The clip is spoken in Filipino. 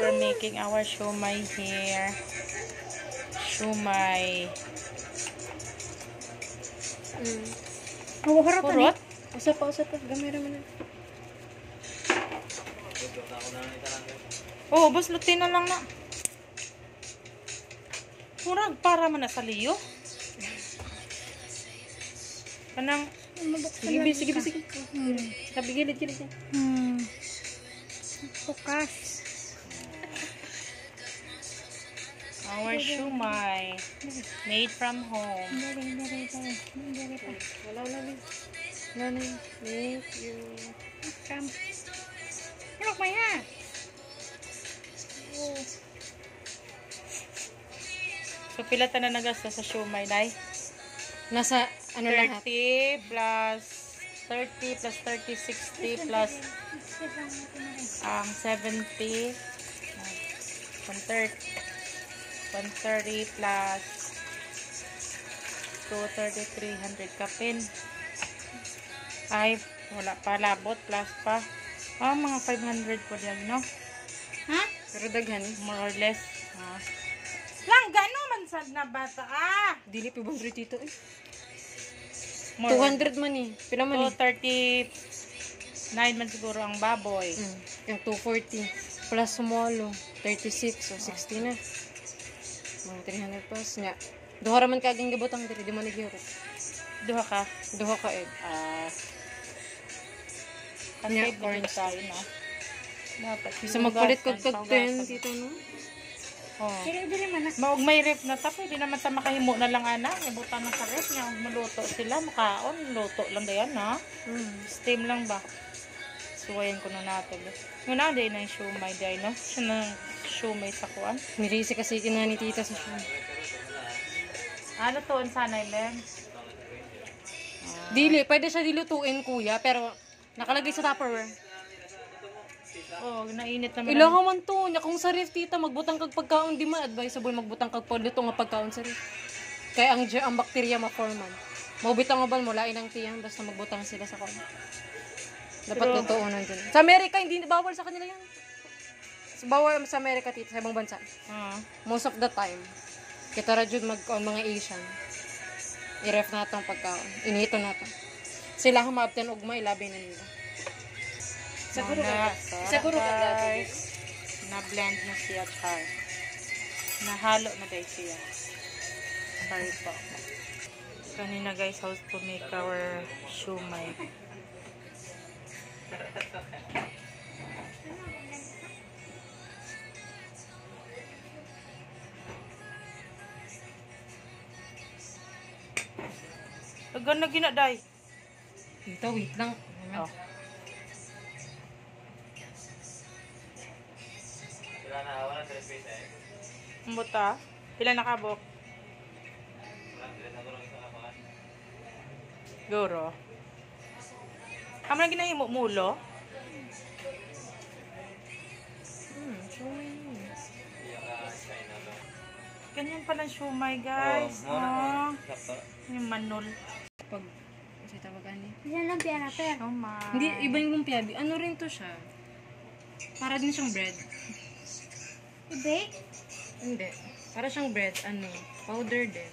we're making our shumai here. Shumai. Kurot? Usap pa. Gamay naman na. Oh, bus lutin na lang na. Murag para man na sa liyo. Kanang Sige. Sabi gilid. Bukas. our shumai made from home. Wala. Thank you. Come. Look, my hand. So, pila ta na nagasta sa shumai, Day? Nasa, ano lahat? 30 plus 30, 60 plus 70, 130 plus 230, 300 kapin. Ay, wala pa, labot, plus pa. Mga 500 po diyan, no? Ha? Pero daghan. More or less. Lang, gano'n man sad na bata, Dili, 500 dito eh. More 200 man eh. Pila man eh. 39 man siguro ang baboy. Yung 240. Plus sumolo. 36. So, 60 na. Mga 300 plus niya. Duha raman kagang gabotang diri. Di man nag-euro. Duha ka? Duha ka eh. Kasi Nya, orange tayo, no? Dapat. Isa magpalit kog kag 10 dito, no? Dili man na. Maug may ref na ta, pwede naman sa makahimo na lang ana, ibutan na sa ref niya, maluto sila, makaon, luto lang dayan ha. Steam lang ba? Suwayan ko na natin. Yung day na yung shumai day, no? Siya na shumai sa kuan. Mirisi kasi kinani tita sa siya. Ano to, ang sanay, Len? Dili, pwede siya dilutuin kuya, pero nakalagay sa Tupperware. Oh, nainit naman. Ilangan man to, nya kung sa ref tita, magbutang kag pagkaon, di man advisable magbutang kag paluto nga pagkaon sa ref. Kaya ang bakterya ma-forman. Maubitang nga ba mo, lain ang tiyang, basta magbutang sila sa kon. Dapat lutuunan din. Sa Amerika, hindi bawal sa kanila yan. Bawal sa Amerika tita, sa ibang bansa. Most of the time. Kita rajud mag-on mga Asian. I-ref na itong pagkaon. Inito na ito. Sila ang maabtan ugma, ilabay na nila. Siguro guys. Na-blend na siya, char. Nahalo na guys siya. Sorry po. Kanina guys, how to make our shumai. Agan na ginaday. Ito, wait lang. Oh. Buta. Pila nakabok? Goro. Amo na ginahimo mulo? Ganyan pala shumai guys. Yung manol. Pag, kasi tawagan niya. Yan lang piya natin. Shumai. Hindi, iba yung lumpia. Ano rin to siya? Para din siyang bread. I-bake? Hindi. Para siyang bread, powder din.